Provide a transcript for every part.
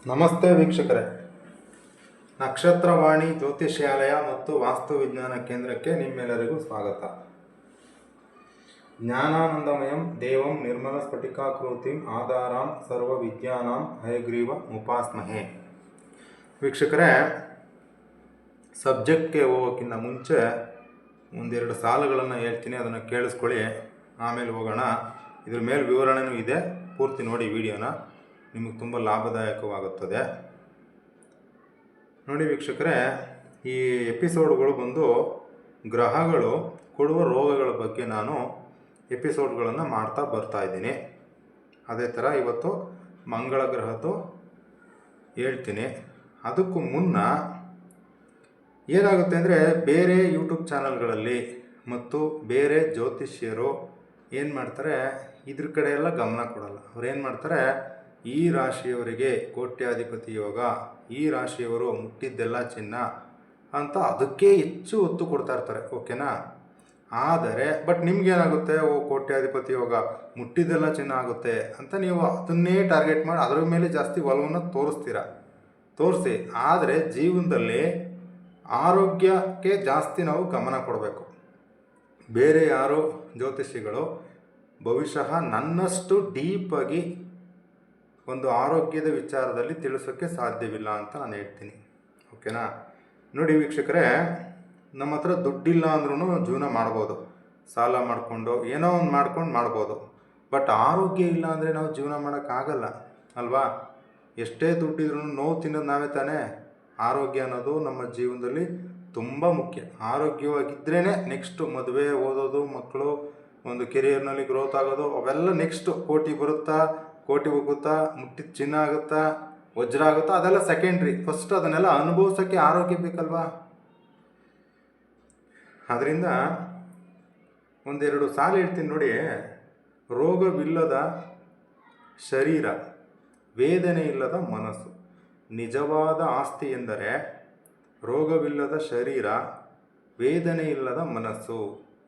ನಮಸ್ತೆ ವೀಕ್ಷಕರೇ, ನಕ್ಷತ್ರವಾಣಿ ಜ್ಯೋತಿಷ್ಯಾಲಯ ಮತ್ತು ವಾಸ್ತು ವಿಜ್ಞಾನ ಕೇಂದ್ರಕ್ಕೆ ನಿಮ್ಮೆಲ್ಲರಿಗೂ ಸ್ವಾಗತ. ಜ್ಞಾನಾನಂದಮಯಂ ದೇವಂ ನಿರ್ಮಲ ಸ್ಫಟಿಕಾಕೃತಿಂ ಆಧಾರಾಂ ಸರ್ವ ವಿದ್ಯಾನಾಂ ಹಯಗ್ರೀವ ಉಪಾಸ್ಮಹೇ. ವೀಕ್ಷಕರೇ, ಸಬ್ಜೆಕ್ಟ್ಗೆ ಹೋಗೋಕ್ಕಿಂತ ಮುಂಚೆ ಒಂದೆರಡು ಸಾಲುಗಳನ್ನು ಹೇಳ್ತೀನಿ, ಅದನ್ನು ಕೇಳಿಸ್ಕೊಳ್ಳಿ, ಆಮೇಲೆ ಹೋಗೋಣ. ಇದ್ರ ಮೇಲೆ ವಿವರಣೆಯೂ ಇದೆ, ಪೂರ್ತಿ ನೋಡಿ ವಿಡಿಯೋನ, ನಿಮಗೆ ತುಂಬ ಲಾಭದಾಯಕವಾಗುತ್ತದೆ. ನೋಡಿ ವೀಕ್ಷಕರೇ, ಈ ಎಪಿಸೋಡ್ಗಳು ಬಂದು ಗ್ರಹಗಳು ಕೊಡುವ ರೋಗಗಳ ಬಗ್ಗೆ ನಾನು ಎಪಿಸೋಡ್ಗಳನ್ನು ಮಾಡ್ತಾ ಬರ್ತಾ ಇದ್ದೀನಿ. ಅದೇ ಥರ ಇವತ್ತು ಮಂಗಳ ಗ್ರಹದ್ದು ಹೇಳ್ತೀನಿ. ಅದಕ್ಕೂ ಮುನ್ನ ಏನಾಗುತ್ತೆ ಅಂದರೆ, ಬೇರೆ ಯೂಟ್ಯೂಬ್ ಚಾನಲ್ಗಳಲ್ಲಿ ಮತ್ತು ಬೇರೆ ಜ್ಯೋತಿಷ್ಯರು ಏನು ಮಾಡ್ತಾರೆ, ಇದ್ರ ಕಡೆ ಎಲ್ಲ ಗಮನ ಕೊಡಲ್ಲ. ಅವ್ರು ಏನು ಮಾಡ್ತಾರೆ, ಈ ರಾಶಿಯವರಿಗೆ ಕೋಟ್ಯಾಧಿಪತಿ ಯೋಗ, ಈ ರಾಶಿಯವರು ಮುಟ್ಟಿದ್ದೆಲ್ಲ ಚಿನ್ನ ಅಂತ ಅದಕ್ಕೆ ಹೆಚ್ಚು ಒತ್ತು ಕೊಡ್ತಾ ಇರ್ತಾರೆ. ಓಕೆನಾ? ಆದರೆ ನಿಮ್ಗೇನಾಗುತ್ತೆ, ಕೋಟ್ಯಾಧಿಪತಿ ಯೋಗ ಮುಟ್ಟಿದ್ದೆಲ್ಲ ಚಿನ್ನ ಆಗುತ್ತೆ ಅಂತ ನೀವು ಅದನ್ನೇ ಟಾರ್ಗೆಟ್ ಮಾಡಿ ಅದರ ಮೇಲೆ ಜಾಸ್ತಿ ಒಲವನ್ನು ತೋರಿಸಿ. ಆದರೆ ಜೀವನದಲ್ಲಿ ಆರೋಗ್ಯಕ್ಕೆ ಜಾಸ್ತಿ ನಾವು ಗಮನ ಕೊಡಬೇಕು. ಬೇರೆ ಯಾರು ಜ್ಯೋತಿಷಿಗಳು ಬಹುಶಃ ನನ್ನಷ್ಟು ಡೀಪಾಗಿ ಒಂದು ಆರೋಗ್ಯದ ವಿಚಾರದಲ್ಲಿ ತಿಳಿಸೋಕ್ಕೆ ಸಾಧ್ಯವಿಲ್ಲ ಅಂತ ನಾನು ಹೇಳ್ತೀನಿ. ಓಕೆನಾ? ನೋಡಿ ವೀಕ್ಷಕರೇ, ನಮ್ಮ ಹತ್ರ ದುಡ್ಡಿಲ್ಲ ಅಂದ್ರೂ ಜೀವನ ಮಾಡ್ಬೋದು, ಸಾಲ ಮಾಡಿಕೊಂಡು ಏನೋ ಒಂದು ಮಾಡ್ಬೋದು. ಆರೋಗ್ಯ ಇಲ್ಲ ಅಂದರೆ ನಾವು ಜೀವನ ಮಾಡೋಕ್ಕಾಗಲ್ಲ ಅಲ್ವಾ? ಎಷ್ಟೇ ದುಡ್ಡಿದ್ರೂ ನೋವು ತಿನ್ನೋದು ನಾವೇ ತಾನೇ. ಆರೋಗ್ಯ ಅನ್ನೋದು ನಮ್ಮ ಜೀವನದಲ್ಲಿ ತುಂಬ ಮುಖ್ಯ. ಆರೋಗ್ಯವಾಗಿದ್ರೇ ನೆಕ್ಸ್ಟು ಮದುವೆ, ಓದೋದು, ಮಕ್ಕಳು, ಒಂದು ಕೆರಿಯರ್ನಲ್ಲಿ ಗ್ರೋತ್ ಆಗೋದು, ಅವೆಲ್ಲ ನೆಕ್ಸ್ಟು. ಕೋಟಿ ಬರುತ್ತಾ, ಕೋಟಿ ಹೋಗುತ್ತಾ, ಮುಟ್ಟಿದ ಚಿನ್ನ ಆಗುತ್ತಾ, ವಜ್ರ ಆಗುತ್ತಾ, ಅದೆಲ್ಲ ಸೆಕೆಂಡ್ರಿ. ಫಸ್ಟ್ ಅದನ್ನೆಲ್ಲ ಅನುಭವಿಸೋಕ್ಕೆ ಆರೋಗ್ಯ ಬೇಕಲ್ವಾ? ಅದರಿಂದ ಒಂದೆರಡು ಸಾಲು ಹೇಳ್ತೀನಿ ನೋಡಿ. ರೋಗವಿಲ್ಲದ ಶರೀರ, ವೇದನೆ ಇಲ್ಲದ ಮನಸ್ಸು. ನಿಜವಾದ ಆಸ್ತಿ ಎಂದರೆ ರೋಗವಿಲ್ಲದ ಶರೀರ, ವೇದನೆ ಇಲ್ಲದ ಮನಸ್ಸು.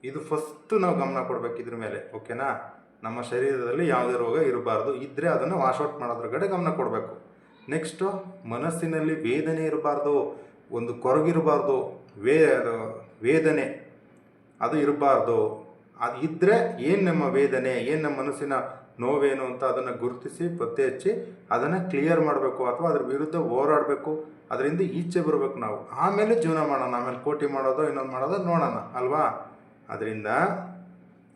ಇದು ಫಸ್ಟ್ ನಾವು ಗಮನ ಕೊಡಬೇಕು ಇದ್ರ ಮೇಲೆ. ಓಕೆನಾ? ನಮ್ಮ ಶರೀರದಲ್ಲಿ ಯಾವುದೇ ರೋಗ ಇರಬಾರ್ದು. ಇದ್ದರೆ ಅದನ್ನು ವಾಶೌಟ್ ಮಾಡೋದ್ರ ಕಡೆ ಗಮನ ಕೊಡಬೇಕು. ನೆಕ್ಸ್ಟು, ಮನಸ್ಸಿನಲ್ಲಿ ವೇದನೆ ಇರಬಾರ್ದು, ಒಂದು ಕೊರಗಿರಬಾರ್ದು, ವೇದನೆ ಅದು ಇರಬಾರ್ದು. ಅದು ಇದ್ದರೆ ಏನು ನಮ್ಮ ವೇದನೆ, ಏನು ನಮ್ಮ ಮನಸ್ಸಿನ ನೋವೇನು ಅಂತ ಅದನ್ನು ಗುರುತಿಸಿ ಪತ್ತೆ ಹಚ್ಚಿ ಅದನ್ನು ಕ್ಲಿಯರ್ ಮಾಡಬೇಕು, ಅಥವಾ ಅದ್ರ ವಿರುದ್ಧ ಹೋರಾಡಬೇಕು. ಅದರಿಂದ ಈಚೆ ಬರಬೇಕು ನಾವು. ಆಮೇಲೆ ಜೀವನ ಮಾಡೋಣ. ಆಮೇಲೆ ಕೋಟಿ ಮಾಡೋದು, ಇನ್ನೊಂದು ಮಾಡೋದು ನೋಡೋಣ ಅಲ್ವಾ? ಅದರಿಂದ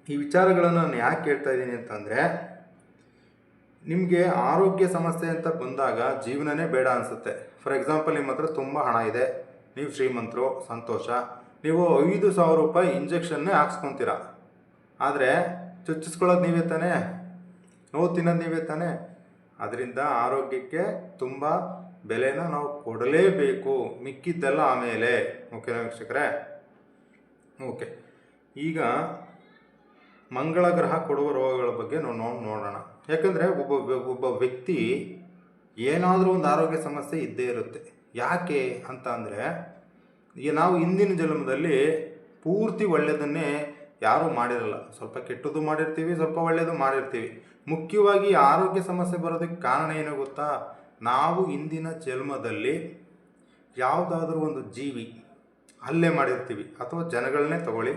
ಈ ವಿಚಾರಗಳನ್ನು ನಾನು ಯಾಕೆ ಹೇಳ್ತಾ ಇದ್ದೀನಿ ಅಂತಂದರೆ, ನಿಮಗೆ ಆರೋಗ್ಯ ಸಮಸ್ಯೆ ಅಂತ ಬಂದಾಗ ಜೀವನನೇ ಬೇಡ ಅನಿಸುತ್ತೆ. ಫಾರ್ ಎಕ್ಸಾಂಪಲ್, ನಿಮ್ಮ ಹತ್ರ ತುಂಬ ಹಣ ಇದೆ, ನೀವು ಶ್ರೀಮಂತರು, ಸಂತೋಷ, ನೀವು 5,000 ರೂಪಾಯಿ ಇಂಜೆಕ್ಷನ್ನೇ ಹಾಕ್ಸ್ಕೊತೀರ. ಆದರೆ ಚುಚ್ಚಿಸ್ಕೊಳ್ಳೋದು ನೀವೇ ತಾನೇ, ನೋವು ತಿನ್ನೋದು ನೀವೇ ತಾನೇ. ಅದರಿಂದ ಆರೋಗ್ಯಕ್ಕೆ ತುಂಬ ಬೆಲೆನ ನಾವು ಕೊಡಲೇಬೇಕು. ಮಿಕ್ಕಿದ್ದೆಲ್ಲ ಆಮೇಲೆ. ಓಕೆನಾ ವೀಕ್ಷಕರೇ? ಓಕೆ, ಈಗ ಮಂಗಳ ಗ್ರಹ ಕೊಡುವ ರೋಗಗಳ ಬಗ್ಗೆ ನಾವು ನೋಡೋಣ. ಯಾಕಂದರೆ ಒಬ್ಬ ವ್ಯಕ್ತಿ ಏನಾದರೂ ಒಂದು ಆರೋಗ್ಯ ಸಮಸ್ಯೆ ಇದ್ದೇ ಇರುತ್ತೆ. ಯಾಕೆ ಅಂತ ಅಂದರೆ, ಈಗ ನಾವು ಹಿಂದಿನ ಜನ್ಮದಲ್ಲಿ ಪೂರ್ತಿ ಒಳ್ಳೆಯದನ್ನೇ ಯಾರೂ ಮಾಡಿರಲ್ಲ. ಸ್ವಲ್ಪ ಕೆಟ್ಟದ್ದು ಮಾಡಿರ್ತೀವಿ, ಸ್ವಲ್ಪ ಒಳ್ಳೆಯದು ಮಾಡಿರ್ತೀವಿ. ಮುಖ್ಯವಾಗಿ ಆರೋಗ್ಯ ಸಮಸ್ಯೆ ಬರೋದಕ್ಕೆ ಕಾರಣ ಏನು ಗೊತ್ತಾ? ನಾವು ಹಿಂದಿನ ಜನ್ಮದಲ್ಲಿ ಯಾವುದಾದ್ರೂ ಒಂದು ಜೀವಿ ಹಲ್ಲೆ ಮಾಡಿರ್ತೀವಿ, ಅಥವಾ ಜನಗಳನ್ನೇ ತಗೊಳ್ಳಿ,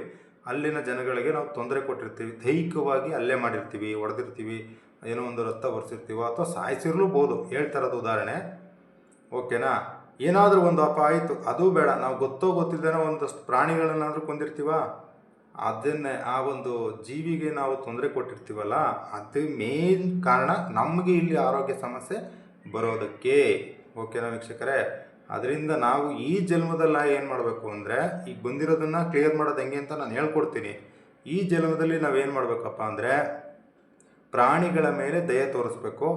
ಅಲ್ಲಿನ ಜನಗಳಿಗೆ ನಾವು ತೊಂದರೆ ಕೊಟ್ಟಿರ್ತೀವಿ, ದೈಹಿಕವಾಗಿ ಹಲ್ಲೆ ಮಾಡಿರ್ತೀವಿ, ಹೊಡೆದಿರ್ತೀವಿ, ಏನೋ ಒಂದು ರಕ್ತ ಬರ್ಸಿರ್ತೀವೋ, ಅಥವಾ ಸಾಯಿಸಿರ್ಲೂಬೋದು. ಹೇಳ್ತಾರದು ಉದಾಹರಣೆ. ಓಕೆನಾ? ಏನಾದರೂ ಒಂದು ಆಯಿತು, ಅದು ಬೇಡ, ನಾವು ಗೊತ್ತಿಲ್ಲದೇನೋ ಒಂದಷ್ಟು ಪ್ರಾಣಿಗಳನ್ನಾದರೂ ಕೊಂದಿರ್ತೀವ, ಅದನ್ನೇ ಆ ಒಂದು ಜೀವಿಗೆ ನಾವು ತೊಂದರೆ ಕೊಟ್ಟಿರ್ತೀವಲ್ಲ, ಅದು ಮೇನ್ ಕಾರಣ ನಮಗೆ ಇಲ್ಲಿ ಆರೋಗ್ಯ ಸಮಸ್ಯೆ ಬರೋದಕ್ಕೆ. ಓಕೆನಾ ವೀಕ್ಷಕರೇ? ಅದರಿಂದ ನಾವು ಈ ಜನ್ಮದಲ್ಲಿ ಏನು ಮಾಡಬೇಕು ಅಂದರೆ, ಈಗ ಬಂದಿರೋದನ್ನು ಕ್ಲಿಯರ್ ಮಾಡೋದು ಹೆಂಗೆ ಅಂತ ನಾನು ಹೇಳ್ಕೊಡ್ತೀನಿ. ಈ ಜನ್ಮದಲ್ಲಿ ನಾವೇನು ಮಾಡಬೇಕಪ್ಪ ಅಂದರೆ, ಪ್ರಾಣಿಗಳ ಮೇಲೆ ದಯೆ ತೋರಿಸ್ಬೇಕು,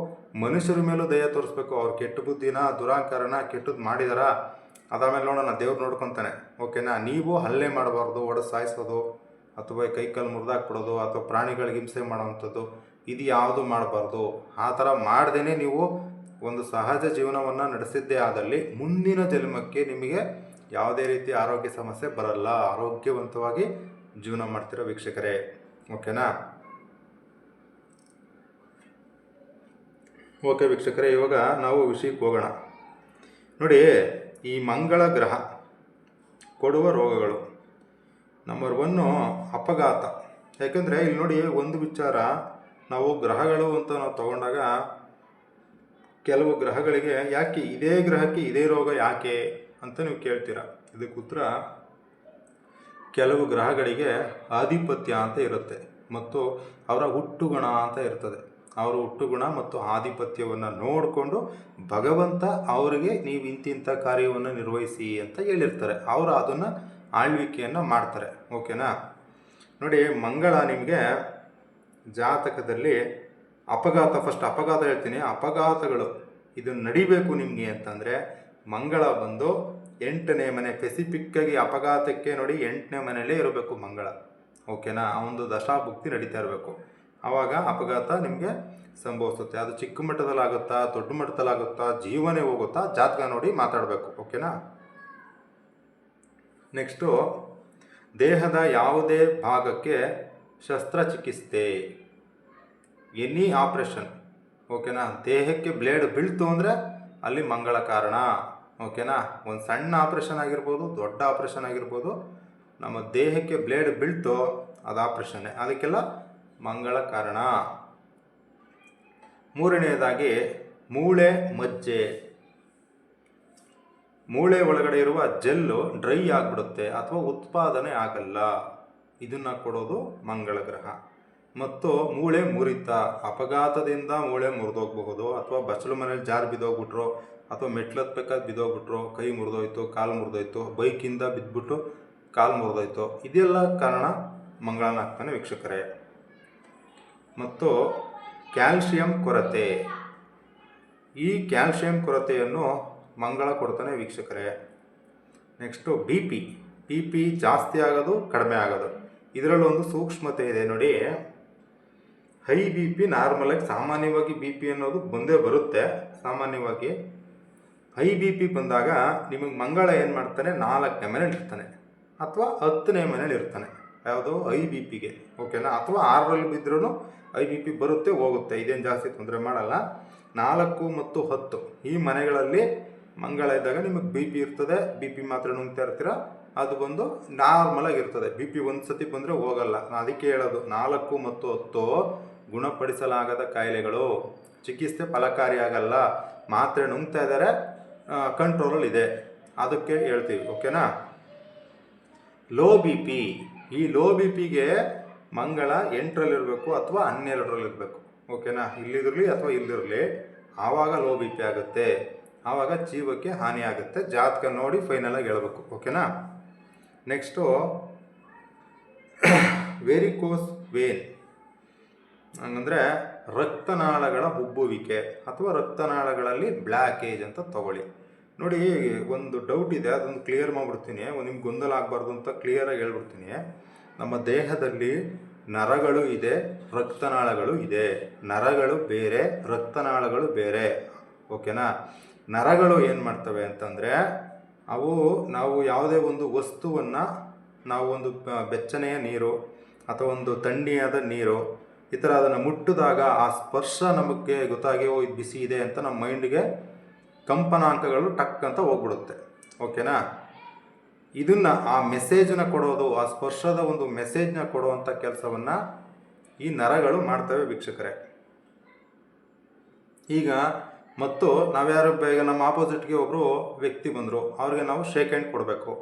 ಮನುಷ್ಯರ ಮೇಲೂ ದಯೆ ತೋರಿಸ್ಬೇಕು. ಅವ್ರು ಕೆಟ್ಟ ಬುದ್ಧಿನ, ದುರಾಂಕಾರನ, ಕೆಟ್ಟದ್ದು ಮಾಡಿದಾರ, ಅದಾದಮೇಲೆ ನೋಡೋಣ, ದೇವ್ರು ನೋಡ್ಕೊತಾನೆ. ಓಕೆನಾ? ನೀವು ಹಲ್ಲೆ ಮಾಡಬಾರ್ದು, ಒಡೆದು ಸಾಯಿಸೋದು, ಅಥವಾ ಕೈಕಾಲು ಮುರಿದಾಕ್ಬಿಡೋದು, ಅಥವಾ ಪ್ರಾಣಿಗಳಿಗೆ ಹಿಂಸೆ ಮಾಡೋವಂಥದ್ದು, ಇದು ಯಾವುದು ಮಾಡಬಾರ್ದು. ಆ ಥರ ಮಾಡ್ದೇ ನೀವು ಒಂದು ಸಹಜ ಜೀವನವನ್ನು ನಡೆಸಿದ್ದೇ ಆದಲ್ಲಿ ಮುಂದಿನ ಜನ್ಮಕ್ಕೆ ನಿಮಗೆ ಯಾವುದೇ ರೀತಿ ಆರೋಗ್ಯ ಸಮಸ್ಯೆ ಬರಲ್ಲ. ಆರೋಗ್ಯವಂತವಾಗಿ ಜೀವನ ಮಾಡ್ತಿರೋ ವೀಕ್ಷಕರೇ. ಓಕೆನಾ? ಓಕೆ ವೀಕ್ಷಕರೇ, ಇವಾಗ ನಾವು ವಿಷಯಕ್ಕೆ ಹೋಗೋಣ. ನೋಡಿ, ಈ ಮಂಗಳ ಗ್ರಹ ಕೊಡುವ ರೋಗಗಳು. ನಂಬರ್ 1 ಅಪಘಾತ. ಯಾಕಂದರೆ ಇಲ್ಲಿ ನೋಡಿ, ಒಂದು ವಿಚಾರ, ನಾವು ಗ್ರಹಗಳು ಅಂತ ನಾವು ತಗೊಂಡಾಗ ಕೆಲವು ಗ್ರಹಗಳಿಗೆ ಯಾಕೆ ಇದೇ ಗ್ರಹಕ್ಕೆ ಇದೇ ರೋಗ ಯಾಕೆ ಅಂತ ನೀವು ಕೇಳ್ತೀರಾ. ಇದಕ್ಕೆ ಉತ್ತರ, ಕೆಲವು ಗ್ರಹಗಳಿಗೆ ಆಧಿಪತ್ಯ ಅಂತ ಇರುತ್ತೆ ಮತ್ತು ಅವರ ಹುಟ್ಟುಗುಣ ಅಂತ ಇರ್ತದೆ. ಅವರ ಹುಟ್ಟುಗುಣ ಮತ್ತು ಆಧಿಪತ್ಯವನ್ನು ನೋಡಿಕೊಂಡು ಭಗವಂತ ಅವರಿಗೆ ನೀವು ಇಂತಿಂಥ ಕಾರ್ಯವನ್ನು ನಿರ್ವಹಿಸಿ ಅಂತ ಹೇಳಿರ್ತಾರೆ. ಅವರು ಅದನ್ನು ಆಳ್ವಿಕೆಯನ್ನು ಮಾಡ್ತಾರೆ. ಓಕೆನಾ. ನೋಡಿ, ಮಂಗಳ ನಿಮಗೆ ಜಾತಕದಲ್ಲಿ ಅಪಘಾತ, ಫಸ್ಟ್ ಅಪಘಾತ ಹೇಳ್ತೀನಿ. ಅಪಘಾತಗಳು ಇದು ನಡಿಬೇಕು ನಿಮಗೆ ಅಂತಂದರೆ ಮಂಗಳ ಬಂದು 8ನೇ ಮನೆ, ಸ್ಪೆಸಿಫಿಕ್ಕಾಗಿ ಅಪಘಾತಕ್ಕೆ ನೋಡಿ 8ನೇ ಮನೆಯಲ್ಲೇ ಇರಬೇಕು ಮಂಗಳ. ಓಕೆನಾ. ಆ ಒಂದು ದಶಾಭುಕ್ತಿ ನಡೀತಾ ಇರಬೇಕು, ಆವಾಗ ಅಪಘಾತ ನಿಮಗೆ ಸಂಭವಿಸುತ್ತೆ. ಅದು ಚಿಕ್ಕ ಮಟ್ಟದಲ್ಲಾಗುತ್ತಾ, ದೊಡ್ಡ ಮಟ್ಟದಲ್ಲಾಗುತ್ತಾ, ಜೀವನೇ ಹೋಗುತ್ತಾ, ಜಾತಕ ನೋಡಿ ಮಾತಾಡಬೇಕು. ಓಕೆನಾ. ನೆಕ್ಸ್ಟು, ದೇಹದ ಯಾವುದೇ ಭಾಗಕ್ಕೆ ಶಸ್ತ್ರಚಿಕಿತ್ಸೆ, ಎನಿ ಆಪ್ರೇಷನ್. ಓಕೆನಾ. ದೇಹಕ್ಕೆ ಬ್ಲೇಡ್ ಬೀಳ್ತು ಅಂದರೆ ಅಲ್ಲಿ ಮಂಗಳ ಕಾರಣ. ಓಕೆನಾ. ಒಂದು ಸಣ್ಣ ಆಪ್ರೇಷನ್ ಆಗಿರ್ಬೋದು, ದೊಡ್ಡ ಆಪ್ರೇಷನ್ ಆಗಿರ್ಬೋದು, ನಮ್ಮ ದೇಹಕ್ಕೆ ಬ್ಲೇಡ್ ಬೀಳ್ತು ಅದು ಆಪ್ರೇಷನ್ನೇ, ಅದಕ್ಕೆಲ್ಲ ಮಂಗಳ ಕಾರಣ. 3ನೇದಾಗಿ ಮೂಳೆ ಮಜ್ಜೆ. ಮೂಳೆ ಒಳಗಡೆ ಇರುವ ಜೆಲ್ಲು ಡ್ರೈ ಆಗಿಬಿಡುತ್ತೆ ಅಥವಾ ಉತ್ಪಾದನೆ ಆಗಲ್ಲ, ಇದನ್ನು ಕೊಡೋದು ಮಂಗಳ ಗ್ರಹ. ಮತ್ತು ಮೂಳೆ ಮುರಿತ, ಅಪಘಾತದಿಂದ ಮೂಳೆ ಮುರಿದೋಗಬಹುದು, ಅಥವಾ ಬಚ್ಚಲು ಮನೇಲಿ ಜಾರು ಬಿದ್ದೋಗ್ಬಿಟ್ರು, ಅಥವಾ ಮೆಟ್ಲತ್ಬೇಕಾದ್ರೆ ಬಿದ್ದೋಗ್ಬಿಟ್ರು, ಕೈ ಮುರಿದೋಯ್ತು, ಕಾಲು ಮುರಿದೋಯ್ತು, ಬೈಕಿಂದ ಬಿದ್ದುಬಿಟ್ಟು ಕಾಲು ಮುರಿದೋಯ್ತು, ಇದೆಲ್ಲ ಕಾರಣ ಮಂಗಳನಾಗ್ತಾನೆ ವೀಕ್ಷಕರೇ. ಮತ್ತು ಕ್ಯಾಲ್ಶಿಯಂ ಕೊರತೆ, ಈ ಕ್ಯಾಲ್ಶಿಯಂ ಕೊರತೆಯನ್ನು ಮಂಗಳ ಕೊಡ್ತಾನೆ ವೀಕ್ಷಕರೇ. ನೆಕ್ಸ್ಟು ಬಿ ಪಿ ಜಾಸ್ತಿ ಆಗೋದು, ಕಡಿಮೆ ಆಗೋದು. ಇದರಲ್ಲೊಂದು ಸೂಕ್ಷ್ಮತೆ ಇದೆ ನೋಡಿ. ಹೈ ಬಿ ಪಿ ನಾರ್ಮಲಾಗಿ ಸಾಮಾನ್ಯವಾಗಿ ಬಿ ಪಿ ಅನ್ನೋದು ಬಂದೇ ಬರುತ್ತೆ ಸಾಮಾನ್ಯವಾಗಿ. ಹೈ ಬಿ ಪಿ ಬಂದಾಗ ನಿಮಗೆ ಮಂಗಳ ಏನು ಮಾಡ್ತಾನೆ, 4ನೇ ಮನೇಲಿ ಇರ್ತಾನೆ ಅಥವಾ 10ನೇ ಮನೇಲಿ ಇರ್ತಾನೆ. ಯಾವುದು, ಐ ಬಿ ಪಿಗೆ. ಓಕೆನಾ. ಅಥವಾ 6ರಲ್ಲಿ ಬಿದ್ದರೂ ಐ ಬಿ ಪಿ ಬರುತ್ತೆ ಹೋಗುತ್ತೆ, ಇದೇನು ಜಾಸ್ತಿ ತೊಂದರೆ ಮಾಡಲ್ಲ. 4 ಮತ್ತು 10 ಈ ಮನೆಗಳಲ್ಲಿ ಮಂಗಳ ಇದ್ದಾಗ ನಿಮಗೆ ಬಿ ಪಿ ಇರ್ತದೆ. ಬಿ ಪಿ ಮಾತ್ರ ನುಂಗ್ತಾ ಇರ್ತೀರ, ಅದು ಬಂದು ನಾರ್ಮಲಾಗಿ ಇರ್ತದೆ. ಬಿ ಪಿ ಒಂದು ಸತಿ ಬಂದರೆ ಹೋಗಲ್ಲ. ನಾನು ಅದಕ್ಕೆ ಹೇಳೋದು, 4 ಮತ್ತು 10 ಗುಣಪಡಿಸಲಾಗದ ಕಾಯಿಲೆಗಳು, ಚಿಕಿತ್ಸೆ ಫಲಕಾರಿಯಾಗಲ್ಲ. ಮಾತ್ರೆ ನುಂಗ್ತಾ ಇದ್ದಾರೆ, ಕಂಟ್ರೋಲಲ್ಲಿ ಇದೆ, ಅದಕ್ಕೆ ಹೇಳ್ತೀವಿ. ಓಕೆನಾ. ಲೋ ಬಿ ಪಿ, ಈ ಲೋ ಬಿ ಪಿಗೆ ಮಂಗಳ 8ರಲ್ಲಿರಬೇಕು ಅಥವಾ 12ರಲ್ಲಿರಬೇಕು. ಓಕೆನಾ. ಇಲ್ಲಿರಲಿ ಅಥವಾ ಇಲ್ಲಿರಲಿ, ಆವಾಗ ಲೋ ಬಿ ಪಿ ಆಗುತ್ತೆ, ಆವಾಗ ಜೀವಕ್ಕೆ ಹಾನಿ ಆಗುತ್ತೆ. ಜಾತಕ ನೋಡಿ ಫೈನಲಾಗಿ ಹೇಳ್ಬೇಕು. ಓಕೆನಾ. ನೆಕ್ಸ್ಟು ವೆರಿಕೋಸ್ ವೇನ್, ಹಂಗಂದರೆ ರಕ್ತನಾಳಗಳ ಉಬ್ಬುವಿಕೆ ಅಥವಾ ರಕ್ತನಾಳಗಳಲ್ಲಿ ಬ್ಲ್ಯಾಕೇಜ್ ಅಂತ ತಗೊಳ್ಳಿ. ನೋಡಿ, ಒಂದು ಡೌಟ್ ಇದೆ, ಅದನ್ನು ಕ್ಲಿಯರ್ ಮಾಡಿಬಿಡ್ತೀನಿ. ನಿಮ್ಗೆ ಗೊಂದಲ ಆಗಬಾರ್ದು ಅಂತ ಕ್ಲಿಯರಾಗಿ ಹೇಳ್ಬಿಡ್ತೀನಿ. ನಮ್ಮ ದೇಹದಲ್ಲಿ ನರಗಳು ಇದೆ, ರಕ್ತನಾಳಗಳು ಇದೆ. ನರಗಳು ಬೇರೆ, ರಕ್ತನಾಳಗಳು ಬೇರೆ. ಓಕೆನಾ. ನರಗಳು ಏನು ಮಾಡ್ತವೆ ಅಂತಂದರೆ, ನಾವು ಯಾವುದೇ ಒಂದು ವಸ್ತುವನ್ನು, ನಾವು ಒಂದು ಬೆಚ್ಚನೆಯ ನೀರು ಅಥವಾ ಒಂದು ತಣ್ಣೀಯಾದ ನೀರು, ಈ ಥರ ಅದನ್ನು ಮುಟ್ಟಿದಾಗ ಆ ಸ್ಪರ್ಶ ನಮಗೆ ಗೊತ್ತಾಗಿ ಇದು ಬಿಸಿ ಇದೆ ಅಂತ ನಮ್ಮ ಮೈಂಡ್ಗೆ ಕಂಪನಾಂಕಗಳು ಟಕ್ ಅಂತ ಹೋಗ್ಬಿಡುತ್ತೆ. ಓಕೆನಾ. ಇದನ್ನು, ಆ ಮೆಸೇಜನ್ನ ಕೊಡೋದು, ಆ ಸ್ಪರ್ಶದ ಒಂದು ಮೆಸೇಜ್ನ ಕೊಡುವಂಥ ಕೆಲಸವನ್ನು ಈ ನರಗಳು ಮಾಡ್ತವೆ ವೀಕ್ಷಕರೇ. ಈಗ ಮತ್ತು ನಾವ್ಯಾರು ಬೇಗ ನಮ್ಮ ಆಪೋಸಿಟ್ಗೆ ಒಬ್ಬರು ವ್ಯಕ್ತಿ ಬಂದರು, ಅವ್ರಿಗೆ ನಾವು ಶೇಕ್ ಹ್ಯಾಂಡ್ ಕೊಡಬೇಕು.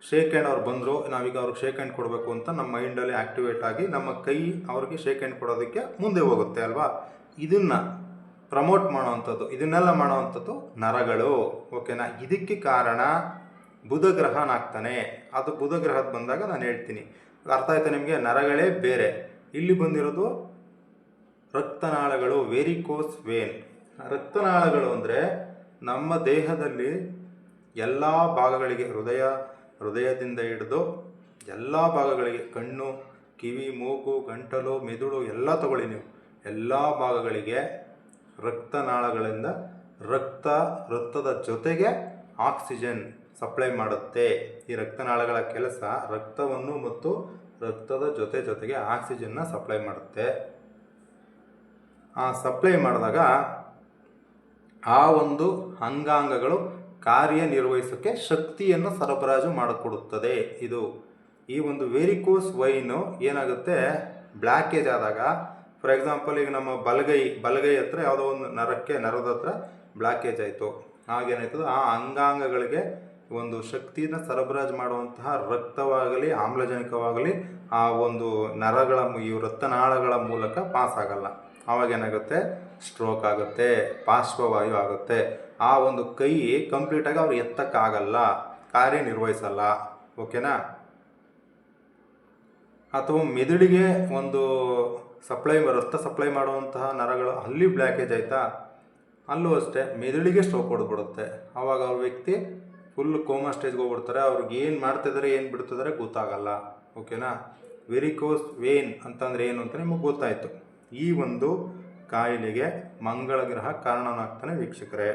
ಶೇಕ್ ಹ್ಯಾಂಡ್ ಅವ್ರು ಬಂದರು, ನಾವೀಗ ಅವ್ರಿಗೆ ಶೇಕ್ ಹ್ಯಾಂಡ್ ಕೊಡಬೇಕು ಅಂತ ನಮ್ಮ ಮೈಂಡಲ್ಲಿ ಆ್ಯಕ್ಟಿವೇಟ್ ಆಗಿ ನಮ್ಮ ಕೈ ಅವ್ರಿಗೆ ಶೇಕ್ ಹ್ಯಾಂಡ್ ಕೊಡೋದಕ್ಕೆ ಮುಂದೆ ಹೋಗುತ್ತೆ ಅಲ್ವಾ. ಇದನ್ನು ಪ್ರಮೋಟ್ ಮಾಡೋವಂಥದ್ದು, ಇದನ್ನೆಲ್ಲ ಮಾಡೋವಂಥದ್ದು ನರಗಳು. ಓಕೆನಾ. ಇದಕ್ಕೆ ಕಾರಣ ಬುಧ ಗ್ರಹನಾಗ್ತಾನೆ. ಅದು ಬುಧ ಗ್ರಹದ ಬಂದಾಗ ನಾನು ಹೇಳ್ತೀನಿ, ಅರ್ಥ ಆಯ್ತಾ ನಿಮಗೆ. ನರಗಳೇ ಬೇರೆ, ಇಲ್ಲಿ ಬಂದಿರೋದು ರಕ್ತನಾಳಗಳು, ವೆರಿಕೋಸ್ ವೇನ್. ರಕ್ತನಾಳಗಳು ಅಂದರೆ ನಮ್ಮ ದೇಹದಲ್ಲಿ ಎಲ್ಲ ಭಾಗಗಳಿಗೆ, ಹೃದಯದಿಂದ ಹಿಡಿದು ಎಲ್ಲ ಭಾಗಗಳಿಗೆ, ಕಣ್ಣು, ಕಿವಿ, ಮೂಗು, ಗಂಟಲು, ಮೆದುಳು ಎಲ್ಲ ತಗೊಳ್ಳಿ ನೀವು, ಎಲ್ಲ ಭಾಗಗಳಿಗೆ ರಕ್ತನಾಳಗಳಿಂದ ರಕ್ತದ ಜೊತೆಗೆ ಆಕ್ಸಿಜನ್ ಸಪ್ಲೈ ಮಾಡುತ್ತೆ. ಈ ರಕ್ತನಾಳಗಳ ಕೆಲಸ ರಕ್ತವನ್ನು ಮತ್ತು ರಕ್ತದ ಜೊತೆಗೆ ಆಕ್ಸಿಜನ್ನ ಸಪ್ಲೈ ಮಾಡುತ್ತೆ. ಆ ಸಪ್ಲೈ ಮಾಡಿದಾಗ ಆ ಒಂದು ಅಂಗಾಂಗಗಳು ಕಾರ್ಯನಿರ್ವಹಿಸೋಕ್ಕೆ ಶಕ್ತಿಯನ್ನು ಸರಬರಾಜು ಮಾಡಿಕೊಡುತ್ತದೆ. ಇದು ಈ ಒಂದು ವೆರಿಕೋಸ್ ವೈನು ಏನಾಗುತ್ತೆ, ಬ್ಲ್ಯಾಕೇಜ್ ಆದಾಗ, ಫಾರ್ ಎಕ್ಸಾಂಪಲ್ ಈಗ ನಮ್ಮ ಬಲಗೈ ಹತ್ರ ಯಾವುದೋ ಒಂದು ನರದ ಹತ್ರ ಬ್ಲ್ಯಾಕೇಜ್ ಆಯಿತು, ಆಗೇನಾಯ್ತದೆ ಆ ಅಂಗಾಂಗಗಳಿಗೆ ಒಂದು ಶಕ್ತಿನ ಸರಬರಾಜು ಮಾಡುವಂತಹ ರಕ್ತವಾಗಲಿ ಆಮ್ಲಜನಕವಾಗಲಿ ಆ ಒಂದು ನರಗಳ ಈ ರಕ್ತನಾಳಗಳ ಮೂಲಕ ಪಾಸ್ ಆಗಲ್ಲ. ಆವಾಗೇನಾಗುತ್ತೆ, ಸ್ಟ್ರೋಕ್ ಆಗುತ್ತೆ, ಪಾರ್ಶ್ವವಾಯು ಆಗುತ್ತೆ. ಆ ಒಂದು ಕೈ ಕಂಪ್ಲೀಟಾಗಿ ಅವ್ರು ಎತ್ತಕ್ಕಾಗಲ್ಲ, ಕಾರ್ಯನಿರ್ವಹಿಸಲ್ಲ. ಓಕೆನಾ? ಅಥವಾ ಮೆದುಳಿಗೆ ಒಂದು ರಕ್ತ ಸಪ್ಲೈ ಮಾಡುವಂತಹ ನರಗಳು ಅಲ್ಲಿ ಬ್ಲ್ಯಾಕೇಜ್ ಆಯಿತಾ, ಅಲ್ಲೂ ಅಷ್ಟೇ ಮೆದುಳಿಗೆ ಸ್ಟ್ರೋಕ್ ಹೊಡೆದ್ಬಿಡುತ್ತೆ. ಆವಾಗ ಅವ್ರ ವ್ಯಕ್ತಿ ಫುಲ್ ಕೋಮಾ ಸ್ಟೇಜ್ಗೆ ಹೋಗ್ಬಿಡ್ತಾರೆ. ಅವ್ರಿಗೆ ಏನು ಮಾಡ್ತಿದ್ದಾರೆ ಏನು ಬಿಡ್ತಿದ್ದಾರೆ ಗೊತ್ತಾಗಲ್ಲ. ಓಕೆನಾ? ವೆರಿಕೋಸ್ ವೇನ್ ಅಂತಂದರೆ ಏನು ಅಂತ ನಿಮಗೆ ಗೊತ್ತಾಯಿತು. ಈ ಒಂದು ಕಾಯಿಲೆಗೆ ಮಂಗಳ ಗ್ರಹ ಕಾರಣನಾಗ್ತಾನೆ ವೀಕ್ಷಕರೇ.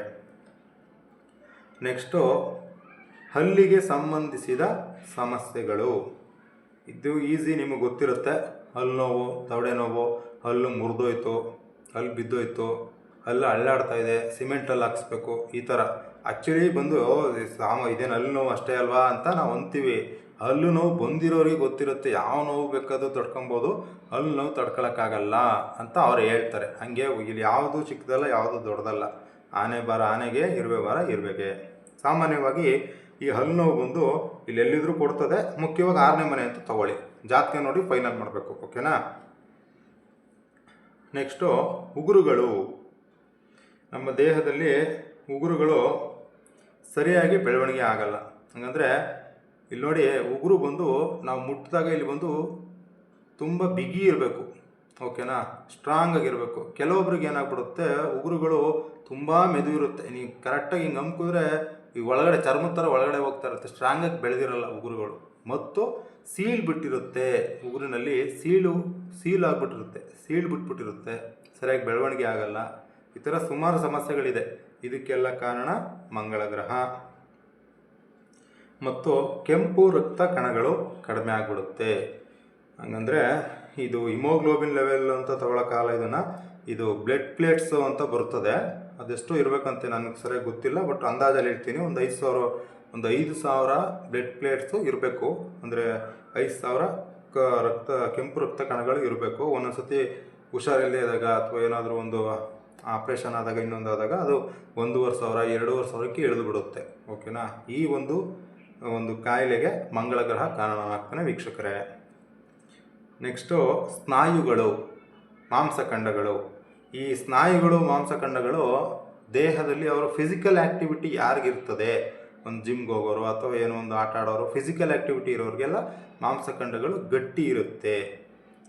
ನೆಕ್ಸ್ಟು ಹಲ್ಲಿಗೆ ಸಂಬಂಧಿಸಿದ ಸಮಸ್ಯೆಗಳು. ಇದು ಈಸಿ, ನಿಮಗೆ ಗೊತ್ತಿರುತ್ತೆ. ಹಲ್ಲು ನೋವು, ದವಡೆ ನೋವು, ಹಲ್ಲು ಮುರಿದೋಯ್ತು, ಹಲ್ಲು ಬಿದ್ದೋಯ್ತು, ಹಲ್ಲು ಅಳ್ಳಾಡ್ತಾ ಇದೆ, ಸಿಮೆಂಟಲ್ಲಿ ಹಾಕ್ಸ್ಬೇಕು, ಈ ಥರ. ಆ್ಯಕ್ಚುಲಿ ಬಂದು ಇದೇನು ಹಲ್ಲು ನೋವು ಅಷ್ಟೇ ಅಲ್ವಾ ಅಂತ ನಾವು ಅಂತೀವಿ. ಹಲ್ಲು ನೋವು ಬಂದಿರೋರಿಗೆ ಗೊತ್ತಿರುತ್ತೆ, ಯಾವ ನೋವು ಬೇಕಾದರೂ ತಡ್ಕೊಬೋದು, ಹಲ್ಲು ನೋವು ತಡ್ಕೊಳಕ್ಕಾಗಲ್ಲ ಅಂತ ಅವ್ರು ಹೇಳ್ತಾರೆ. ಹಂಗೆ ಇಲ್ಲಿ ಯಾವುದು ಚಿಕ್ಕದಲ್ಲ, ಯಾವುದು ದೊಡ್ಡದಲ್ಲ. ಆನೆ ಬಾರ ಆನೆಗೆ, ಇರುವೆ ಬಾರ ಇರುವೆಗೆ. ಸಾಮಾನ್ಯವಾಗಿ ಈ ಹಲ್ಲು ನೋವು ಬಂದು ಇಲ್ಲಿ ಎಲ್ಲಿದ್ರೂ ಕೊಡ್ತದೆ. ಮುಖ್ಯವಾಗಿ 6ನೇ ಮನೆ ಅಂತ ತಗೊಳ್ಳಿ, ಜಾತಕ ನೋಡಿ ಫೈನಲ್ ಮಾಡಬೇಕು. ಓಕೆನಾ? ನೆಕ್ಸ್ಟು ಉಗುರುಗಳು. ನಮ್ಮ ದೇಹದಲ್ಲಿ ಉಗುರುಗಳು ಸರಿಯಾಗಿ ಬೆಳವಣಿಗೆ ಆಗಲ್ಲ. ಹಂಗಂದರೆ ಇಲ್ಲಿ ನೋಡಿ, ಉಗುರು ಬಂದು ನಾವು ಮುಟ್ಟಿದಾಗ ಇಲ್ಲಿ ಬಂದು ತುಂಬ ಬಿಗಿ ಇರಬೇಕು. ಓಕೆನಾ? ಸ್ಟ್ರಾಂಗ್ ಆಗಿರಬೇಕು. ಕೆಲವೊಬ್ರಿಗೆ ಏನಾಗ್ಬಿಡುತ್ತೆ, ಉಗುರುಗಳು ತುಂಬ ಮೆದು ಇರುತ್ತೆ. ನೀವು ಕರೆಕ್ಟಾಗಿ ಹಿಂಗೆ ಅಂಬ್ಕಿದ್ರೆ ಈ ಒಳಗಡೆ ಚರ್ಮದ ಥರ ಒಳಗಡೆ ಹೋಗ್ತಾ ಇರುತ್ತೆ, ಸ್ಟ್ರಾಂಗಾಗಿ ಬೆಳೆದಿರಲ್ಲ ಉಗುರುಗಳು. ಮತ್ತು ಸೀಲ್ ಬಿಟ್ಟಿರುತ್ತೆ, ಉಗುರಿನಲ್ಲಿ ಸೀಲ್ ಆಗಿಬಿಟ್ಟಿರುತ್ತೆ, ಸೀಲ್ ಬಿಟ್ಬಿಟ್ಟಿರುತ್ತೆ, ಸರಿಯಾಗಿ ಬೆಳವಣಿಗೆ ಆಗಲ್ಲ. ಈ ಥರ ಸುಮಾರು ಸಮಸ್ಯೆಗಳಿದೆ. ಇದಕ್ಕೆಲ್ಲ ಕಾರಣ ಮಂಗಳ ಗ್ರಹ. ಮತ್ತು ಕೆಂಪು ರಕ್ತ ಕಣಗಳು ಕಡಿಮೆ ಆಗಿಬಿಡುತ್ತೆ. ಹಂಗಂದರೆ ಇದು ಹಿಮೋಗ್ಲೋಬಿನ್ ಲೆವೆಲ್ ಅಂತ ತಗೊಳ್ಳೋಕ್ಕಾಗಲ್ಲ ಇದನ್ನು. ಇದು ಬ್ಲಡ್ ಪ್ಲೇಟ್ಸು ಅಂತ ಬರ್ತದೆ. ಅದೆಷ್ಟು ಇರಬೇಕಂತೆ ನನಗೆ ಸರಿಯಾಗಿ ಗೊತ್ತಿಲ್ಲ, ಬಟ್ ಅಂದಾಜಲ್ಲಿ ಹೇಳ್ತೀನಿ. ಒಂದು 5,000 ಬ್ಲಡ್ ಪ್ಲೇಟ್ಸು ಇರಬೇಕು. ಅಂದರೆ 5,000 ಕೆಂಪು ರಕ್ತ ಕಣಗಳು ಇರಬೇಕು. ಒಂದೊಂದು ಸತಿ ಹುಷಾರಿಲ್ಲದೆ ಆದಾಗ ಅಥವಾ ಏನಾದರೂ ಒಂದು ಆಪ್ರೇಷನ್ ಆದಾಗ, ಇನ್ನೊಂದು ಆದಾಗ ಅದು 1,500 2,500ಕ್ಕೆ ಇಳಿದು ಬಿಡುತ್ತೆ. ಓಕೆನಾ? ಈ ಒಂದು ಕಾಯಿಲೆಗೆ ಮಂಗಳ ಗ್ರಹ ಕಾರಣನಾಗ್ತಾನೆ ವೀಕ್ಷಕರೇ. ನೆಕ್ಸ್ಟು ಸ್ನಾಯುಗಳು, ಮಾಂಸಖಂಡಗಳು. ಈ ಸ್ನಾಯುಗಳು, ಮಾಂಸಖಂಡಗಳು ದೇಹದಲ್ಲಿ ಅವರ ಫಿಸಿಕಲ್ ಆ್ಯಕ್ಟಿವಿಟಿ ಯಾರಿಗಿರ್ತದೆ, ಒಂದು ಜಿಮ್ಗೆ ಹೋಗೋರು ಅಥವಾ ಏನೋ ಒಂದು ಆಟ ಆಡೋರು, ಫಿಸಿಕಲ್ ಆ್ಯಕ್ಟಿವಿಟಿ ಇರೋರಿಗೆಲ್ಲ ಮಾಂಸಖಂಡಗಳು ಗಟ್ಟಿ ಇರುತ್ತೆ.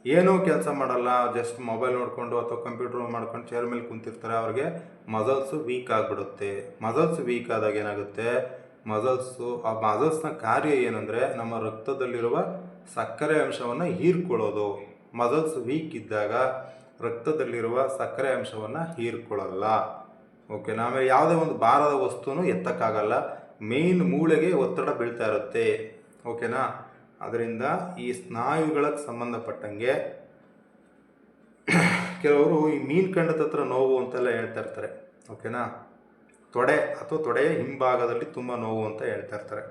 ಏನೂ ಕೆಲಸ ಮಾಡಲ್ಲ, ಜಸ್ಟ್ ಮೊಬೈಲ್ ನೋಡಿಕೊಂಡು ಅಥವಾ ಕಂಪ್ಯೂಟರ್ ಮಾಡ್ಕೊಂಡು ಚೇರ್ ಮೇಲೆ ಕುಂತಿರ್ತಾರೆ, ಅವ್ರಿಗೆ ಮಸಲ್ಸು ವೀಕ್ ಆಗಿಬಿಡುತ್ತೆ. ಮಸಲ್ಸ್ ವೀಕ್ ಆದಾಗ ಏನಾಗುತ್ತೆ, ಆ ಮಸಲ್ಸ್ನ ಕಾರ್ಯ ಏನಂದರೆ ನಮ್ಮ ರಕ್ತದಲ್ಲಿರುವ ಸಕ್ಕರೆ ಅಂಶವನ್ನು ಹೀರ್ಕೊಳ್ಳೋದು. ಮಸಲ್ಸ್ ವೀಕ್ ಇದ್ದಾಗ ರಕ್ತದಲ್ಲಿರುವ ಸಕ್ಕರೆ ಅಂಶವನ್ನು ಹೀರ್ಕೊಳ್ಳಲ್ಲ. ಓಕೆನಾ? ಆಮೇಲೆ ಯಾವುದೇ ಒಂದು ಭಾರದ ವಸ್ತುನೂ ಎತ್ತಕ್ಕಾಗಲ್ಲ. ಮೇನ್ ಮೂಳೆಗೆ ಒತ್ತಡ ಬೀಳ್ತಾ ಇರುತ್ತೆ. ಓಕೆನಾ? ಅದರಿಂದ ಈ ಸ್ನಾಯುಗಳಿಗೆ ಸಂಬಂಧಪಟ್ಟಂಗೆ ಕೆಲವರು ಈ ಮೀನು ಕಂಡದ ಹತ್ರ ನೋವು ಅಂತೆಲ್ಲ ಹೇಳ್ತಾ ಇರ್ತಾರೆ. ಓಕೆನಾ? ತೊಡೆ ಅಥವಾ ತೊಡೆಯ ಹಿಂಭಾಗದಲ್ಲಿ ತುಂಬ ನೋವು ಅಂತ ಹೇಳ್ತಾ ಇರ್ತಾರೆ.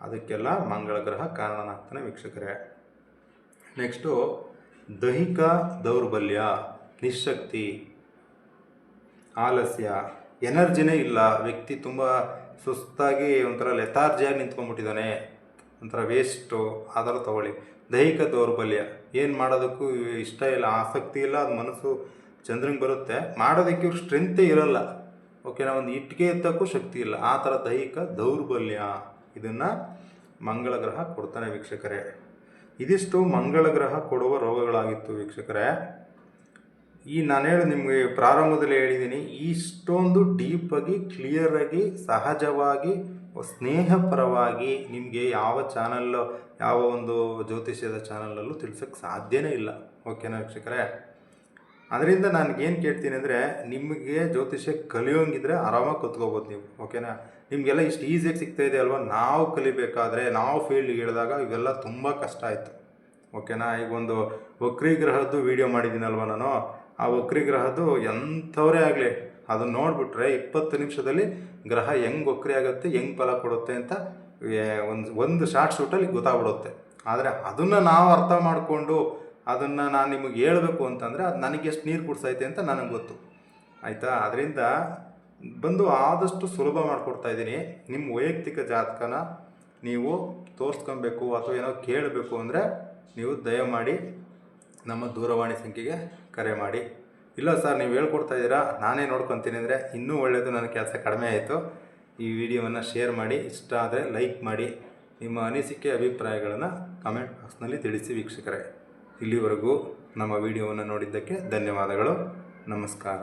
ಅದಕ್ಕೆಲ್ಲ ಮಂಗಳ ಗ್ರಹ ಕಾರಣನಾಗ್ತಾನೆ ವೀಕ್ಷಕರೇ. ನೆಕ್ಸ್ಟು ದೈಹಿಕ ದೌರ್ಬಲ್ಯ, ನಿಶಕ್ತಿ, ಆಲಸ್ಯ, ಎನರ್ಜಿನೇ ಇಲ್ಲ, ವ್ಯಕ್ತಿ ತುಂಬ ಸುಸ್ತಾಗಿ ಒಂಥರ ಲೆಥಾರ್ಜಿಯಾಗಿ ನಿಂತ್ಕೊಂಡ್ಬಿಟ್ಟಿದ್ದಾನೆ, ಒಂಥರ ವೇಸ್ಟು, ಆ ಥರ ತಗೊಳ್ಳಿ. ದೈಹಿಕ ದೌರ್ಬಲ್ಯ, ಏನು ಮಾಡೋದಕ್ಕೂ ಇಷ್ಟ ಇಲ್ಲ, ಆಸಕ್ತಿ ಇಲ್ಲ, ಅದು ಮನಸ್ಸು ಚಂದ್ರಂಗೆ ಬರುತ್ತೆ, ಮಾಡೋದಕ್ಕೆ ಇವ್ರು ಸ್ಟ್ರೆಂತೇ ಇರಲ್ಲ. ಓಕೆನಾ? ಒಂದು ಇಟ್ಟಿಗೆ ಎತ್ತಕ್ಕೂ ಶಕ್ತಿ ಇಲ್ಲ, ಆ ಥರ ದೈಹಿಕ ದೌರ್ಬಲ್ಯ. ಇದನ್ನು ಮಂಗಳ ಗ್ರಹ ಕೊಡ್ತಾನೆ ವೀಕ್ಷಕರೇ. ಇದಿಷ್ಟು ಮಂಗಳ ಗ್ರಹ ಕೊಡುವ ರೋಗಗಳಾಗಿತ್ತು ವೀಕ್ಷಕರೇ. ನಾನು ನಿಮಗೆ ಪ್ರಾರಂಭದಲ್ಲಿ ಹೇಳಿದ್ದೀನಿ, ಇಷ್ಟೊಂದು ಡೀಪಾಗಿ, ಕ್ಲಿಯರಾಗಿ, ಸಹಜವಾಗಿ, ಸ್ನೇಹಪರವಾಗಿ ನಿಮಗೆ ಯಾವ ಚಾನಲ್ಲು, ಯಾವ ಒಂದು ಜ್ಯೋತಿಷ್ಯದ ಚಾನಲಲ್ಲೂ ತಿಳಿಸೋಕ್ಕೆ ಸಾಧ್ಯನೇ ಇಲ್ಲ. ಓಕೆನಾ ವೀಕ್ಷಕರೇ? ಅದರಿಂದ ನನಗೇನು ಕೇಳ್ತೀನಿ ಅಂದರೆ, ನಿಮಗೆ ಜ್ಯೋತಿಷ್ಯ ಕಲಿಯೋಂಗಿದ್ರೆ ಆರಾಮಾಗಿ ಕಲ್ತ್ಕೋಬೋದು ನೀವು. ಓಕೆನಾ? ನಿಮಗೆಲ್ಲ ಇಷ್ಟು ಈಸಿಯಾಗಿ ಸಿಗ್ತಾಯಿದೆ ಅಲ್ವಾ. ನಾವು ಕಲಿಬೇಕಾದ್ರೆ, ನಾವು ಫೀಲ್ಡ್ಗೆ ಇಳಿದಾಗ ಇವೆಲ್ಲ ತುಂಬ ಕಷ್ಟ ಆಯಿತು. ಓಕೆನಾ? ಈಗ ಒಂದು ವಕ್ರೀಗ್ರಹದ್ದು ವೀಡಿಯೋ ಮಾಡಿದ್ದೀನಲ್ವ ನಾನು, ಆ ವಕ್ರೀಗ್ರಹದ್ದು ಎಂಥವರೇ ಆಗಲಿ ಅದನ್ನು ನೋಡಿಬಿಟ್ರೆ 20 ನಿಮಿಷದಲ್ಲಿ ಗ್ರಹ ಹೆಂಗೆ ವಕ್ರಿ ಆಗುತ್ತೆ, ಹೆಂಗೆ ಫಲ ಕೊಡುತ್ತೆ ಅಂತ ಒಂದು ಶಾರ್ಟ್ ಶೂಟಲ್ಲಿ ಗೊತ್ತಾಗ್ಬಿಡುತ್ತೆ. ಆದರೆ ಅದನ್ನು ನಾವು ಅರ್ಥ ಮಾಡಿಕೊಂಡು ಅದನ್ನು ನಾನು ನಿಮಗೆ ಹೇಳಬೇಕು ಅಂತಂದರೆ ಅದು ನನಗೆ ಎಷ್ಟು ನೀರು ಕುಡಿಸೈತೆ ಅಂತ ನನಗೆ ಗೊತ್ತು, ಆಯಿತಾ. ಅದರಿಂದ ಬಂದು ಆದಷ್ಟು ಸುಲಭ ಮಾಡಿಕೊಡ್ತಾಯಿದ್ದೀನಿ. ನಿಮ್ಮ ವೈಯಕ್ತಿಕ ಜಾತಕನ ನೀವು ತೋರಿಸ್ಕೊಬೇಕು ಅಥವಾ ಏನೋ ಕೇಳಬೇಕು ಅಂದರೆ ನೀವು ದಯಮಾಡಿ ನಮ್ಮ ದೂರವಾಣಿ ಸಂಖ್ಯೆಗೆ ಕರೆ ಮಾಡಿ. ಇಲ್ಲ ಸರ್ ನೀವು ಹೇಳ್ಕೊಡ್ತಾಯಿದ್ದೀರಾ ನಾನೇ ನೋಡ್ಕೊತೀನಿ ಅಂದರೆ ಇನ್ನೂ ಒಳ್ಳೆಯದು, ನನ್ನ ಕೆಲಸ ಕಡಿಮೆ ಆಯಿತು. ಈ ವಿಡಿಯೋವನ್ನು ಶೇರ್ ಮಾಡಿ, ಇಷ್ಟ ಆದರೆ ಲೈಕ್ ಮಾಡಿ, ನಿಮ್ಮ ಅನಿಸಿಕೆ ಅಭಿಪ್ರಾಯಗಳನ್ನು ಕಮೆಂಟ್ ಬಾಕ್ಸ್ನಲ್ಲಿ ತಿಳಿಸಿ ವೀಕ್ಷಕರೇ. ಇಲ್ಲಿವರೆಗೂ ನಮ್ಮ ವಿಡಿಯೋವನ್ನು ನೋಡಿದ್ದಕ್ಕೆ ಧನ್ಯವಾದಗಳು. ನಮಸ್ಕಾರ.